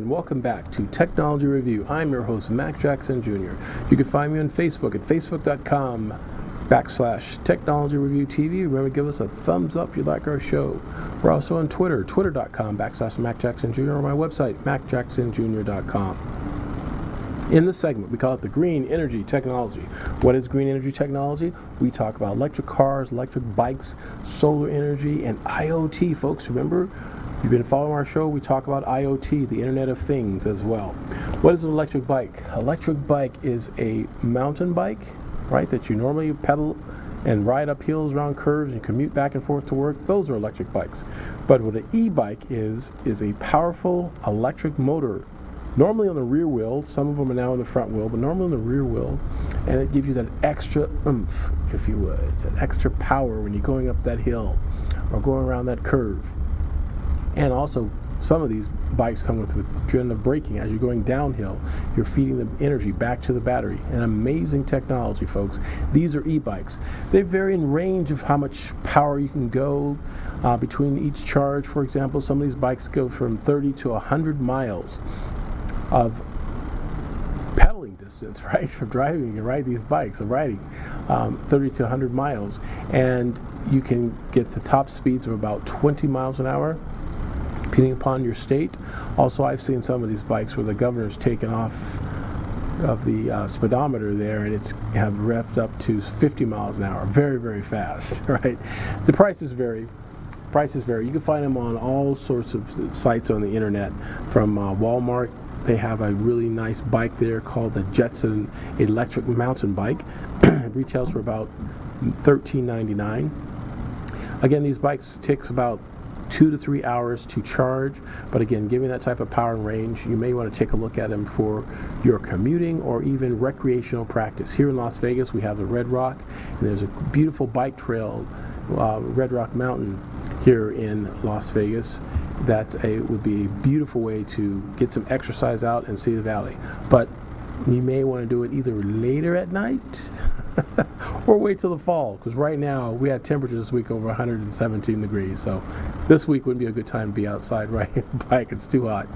and welcome back to Technology Review. I'm your host, Mac Jackson Jr. You can find me on Facebook at facebook.com/Technology Review TV. Remember to give us a thumbs up if you like our show. We're also on Twitter, twitter.com/Mac Jackson Jr. or my website, macjacksonjr.com. In this segment, we call it the Green Energy Technology. What is green energy technology? We talk about electric cars, electric bikes, solar energy, and IoT, folks. Remember, you've been following our show, we talk about IoT, the Internet of Things as well. What is an electric bike? Electric bike is a mountain bike, right, that you normally pedal and ride up hills, around curves, and commute back and forth to work. Those are electric bikes. But what an e-bike is a powerful electric motor, normally on the rear wheel. Some of them are now on the front wheel, but normally on the rear wheel. And it gives you that extra oomph, if you would, that extra power when you're going up that hill or going around that curve. And also, some of these bikes come with regenerative braking. As you're going downhill, you're feeding the energy back to the battery. An amazing technology, folks. These are e-bikes. They vary in range of how much power you can go between each charge. For example, some of these bikes go from 30 to 100 miles of pedaling distance, right, for driving and ride these bikes, of riding 30 to 100 miles. And you can get the top speeds of about 20 miles an hour, depending upon your state. Also, I've seen some of these bikes where the governor's taken off of the speedometer there, and it's have revved up to 50 miles an hour. Very, very fast, right? The prices vary. You can find them on all sorts of sites on the internet. From Walmart, they have a really nice bike there called the Jetson Electric Mountain Bike. It retails for about $13.99. Again, these bikes takes about 2 to 3 hours to charge, but again, giving that type of power and range, you may want to take a look at them for your commuting or even recreational practice. Here in Las Vegas, we have the Red Rock, and there's a beautiful bike trail, Red Rock Mountain, here in Las Vegas. That would be a beautiful way to get some exercise out and see the valley. But you may want to do it either later at night or wait till the fall, because right now we had temperatures this week over 117 degrees, so this week wouldn't be a good time to be outside riding a bike. It's too hot.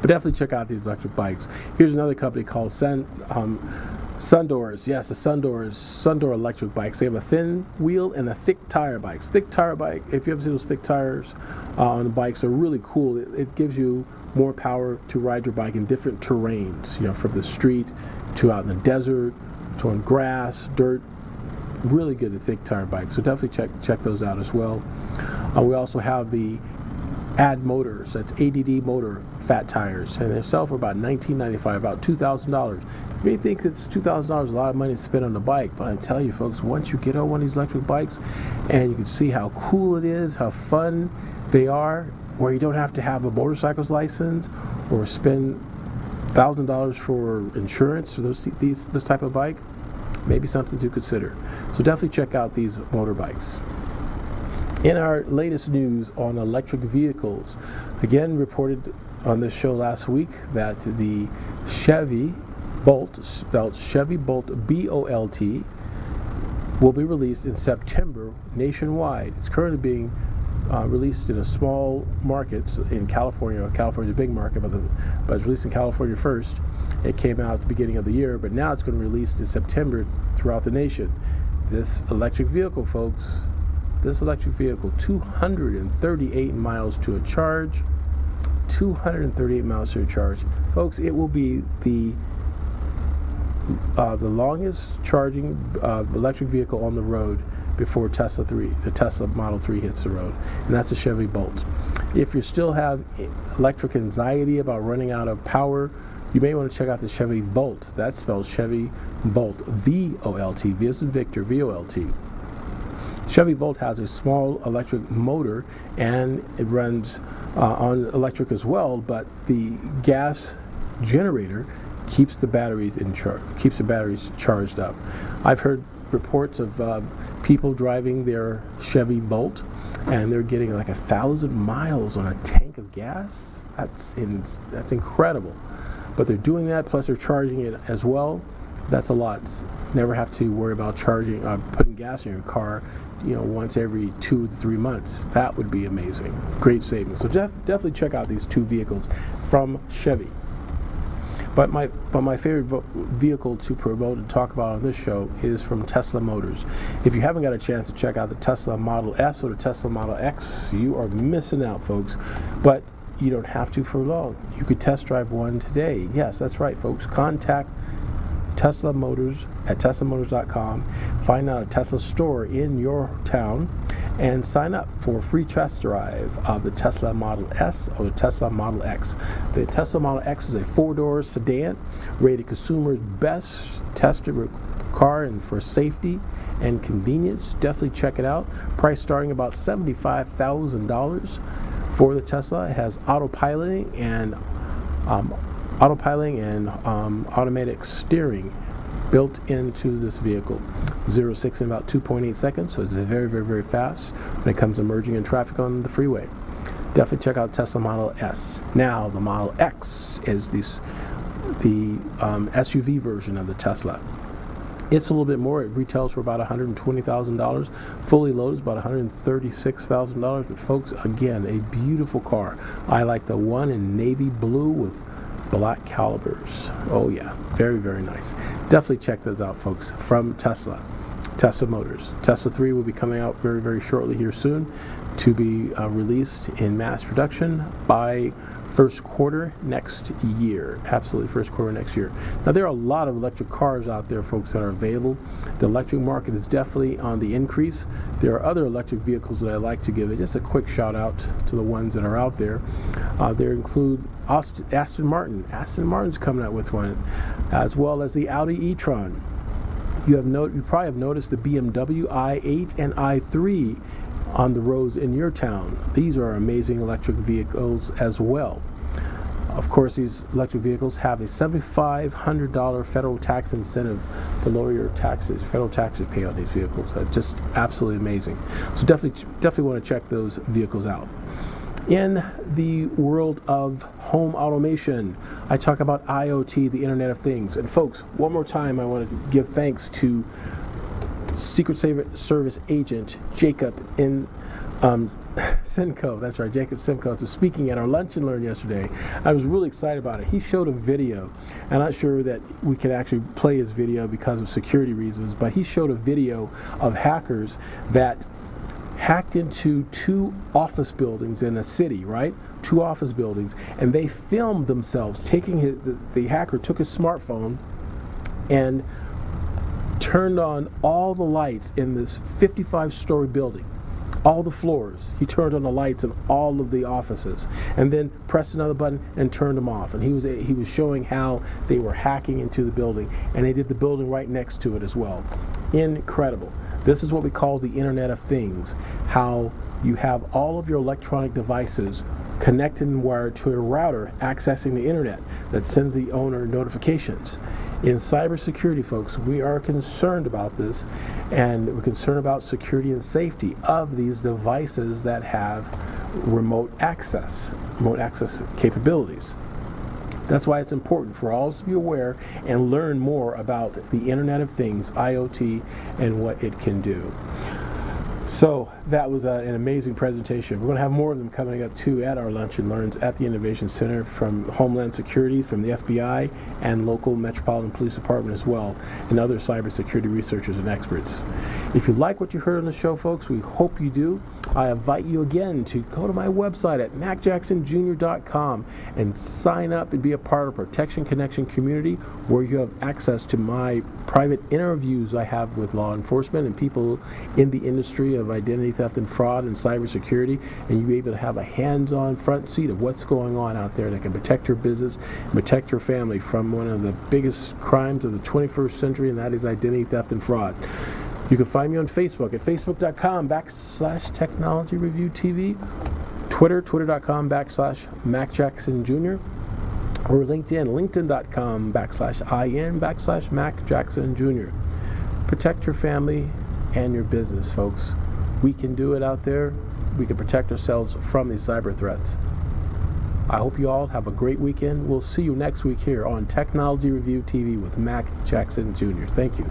But definitely check out these electric bikes. Here's another company called Sundoors. Yes, the Sundoor electric bikes. They have a thin wheel and a thick tire bikes. Thick tire bike, if you ever see those thick tires on the bikes, are really cool. It gives you more power to ride your bike in different terrains, from the street to out in the desert, to on grass, dirt. Really good, the thick tire bikes. So definitely check those out as well. We also have the Add Motors. That's ADD Motor fat tires, and they sell for about $19.95, about $2,000. You may think it's $2,000 a lot of money to spend on a bike, but I'm telling you, folks, once you get on one of these electric bikes and you can see how cool it is, how fun they are, where you don't have to have a motorcycle's license or spend $1,000 for insurance for this type of bike, maybe something to consider. So definitely check out these motorbikes. In our latest news on electric vehicles, again reported on this show last week that the Chevy Bolt, spelled Chevy Bolt B-O-L-T, will be released in September nationwide. It's currently being released in a small markets in California. California's a big market, but it's released in California first. It came out at the beginning of the year, but now it's going to be released in September throughout the nation. This electric vehicle, folks, 238 miles to a charge. 238 miles to a charge. Folks, it will be the longest charging electric vehicle on the road before the Tesla Model 3 hits the road, and that's a Chevy Bolt. If you still have electric anxiety about running out of power, you may want to check out the Chevy Volt. That's spelled Chevy Volt, V-O-L-T, V as in Victor, V-O-L-T. Chevy Volt has a small electric motor, and it runs on electric as well, but the gas generator keeps the batteries charged up. I've heard reports of people driving their Chevy Volt, and they're getting like 1,000 miles on a tank of gas. That's incredible. But they're doing that, plus they're charging it as well. That's a lot. Never have to worry about putting gas in your car, once every 2 to 3 months. That would be amazing. Great savings. So definitely check out these two vehicles from Chevy. But my favorite vehicle to promote and talk about on this show is from Tesla Motors. If you haven't got a chance to check out the Tesla Model S or the Tesla Model X, you are missing out, folks. But you don't have to for long. You could test drive one today. Yes, that's right, folks. Contact Tesla Motors at teslamotors.com. Find out a Tesla store in your town and sign up for a free test drive of the Tesla Model S or the Tesla Model X. The Tesla Model X is a 4-door sedan, rated consumer's best tested car and for safety and convenience. Definitely check it out. Price starting about $75,000 for the Tesla. It has autopiloting and automatic steering built into this vehicle. 0-60 in about 2.8 seconds, so it's very, very, very fast when it comes to merging in traffic on the freeway. Definitely check out Tesla Model S. Now, the Model X is the SUV version of the Tesla. It's a little bit more. It retails for about $120,000. Fully loaded is about $136,000. But folks, again, a beautiful car. I like the one in navy blue with black calipers. Oh yeah, very, very nice. Definitely check those out, folks, from Tesla Motors. Tesla 3 will be coming out very, very shortly here soon to be released in mass production by first quarter next year. Absolutely, first quarter next year. Now, there are a lot of electric cars out there, folks, that are available. The electric market is definitely on the increase. There are other electric vehicles that I like to give just a quick shout out to the ones that are out there. There include Aston Martin. Aston Martin's coming out with one, as well as the Audi e-tron. You probably have noticed the BMW i8 and i3 on the roads in your town. These are amazing electric vehicles as well. Of course, these electric vehicles have a $7,500 federal tax incentive to lower your taxes, federal taxes paid on these vehicles. Just absolutely amazing. So definitely want to check those vehicles out. In the world of home automation, I talk about IoT, the Internet of Things. And folks, one more time, I want to give thanks to Secret Service agent Jacob in Simcoe. That's right, Jacob Simcoe, was speaking at our Lunch and Learn yesterday. I was really excited about it. He showed a video. I'm not sure that we can actually play his video because of security reasons, but he showed a video of hackers that hacked into 2 office buildings in a city, right? 2 office buildings, and they filmed themselves taking the hacker took his smartphone and turned on all the lights in this 55-story building, all the floors. He turned on the lights in all of the offices, and then pressed another button and turned them off. And he was showing how they were hacking into the building, and they did the building right next to it as well. Incredible. This is what we call the Internet of Things, how you have all of your electronic devices connected and wired to a router accessing the internet that sends the owner notifications. In cybersecurity, folks, we are concerned about this, and we're concerned about security and safety of these devices that have remote access capabilities. That's why it's important for all of us to be aware and learn more about the Internet of Things, IoT, and what it can do. So that was an amazing presentation. We're going to have more of them coming up too at our Lunch and Learns at the Innovation Center from Homeland Security, from the FBI, and local Metropolitan Police Department as well, and other cybersecurity researchers and experts. If you like what you heard on the show, folks, we hope you do. I invite you again to go to my website at macjacksonjr.com and sign up and be a part of Protection Connection community, where you have access to my private interviews I have with law enforcement and people in the industry of identity theft and fraud and cybersecurity, and you'll be able to have a hands-on front seat of what's going on out there that can protect your business, protect your family from one of the biggest crimes of the 21st century, and that is identity theft and fraud. You can find me on Facebook at facebook.com/Technology Review TV, twitter.com /MacJacksonJr., or LinkedIn, linkedin.com/IN/MacJacksonJr. Protect your family and your business, folks. We can do it out there. We can protect ourselves from these cyber threats. I hope you all have a great weekend. We'll see you next week here on Technology Review TV with Mac Jackson Jr. Thank you.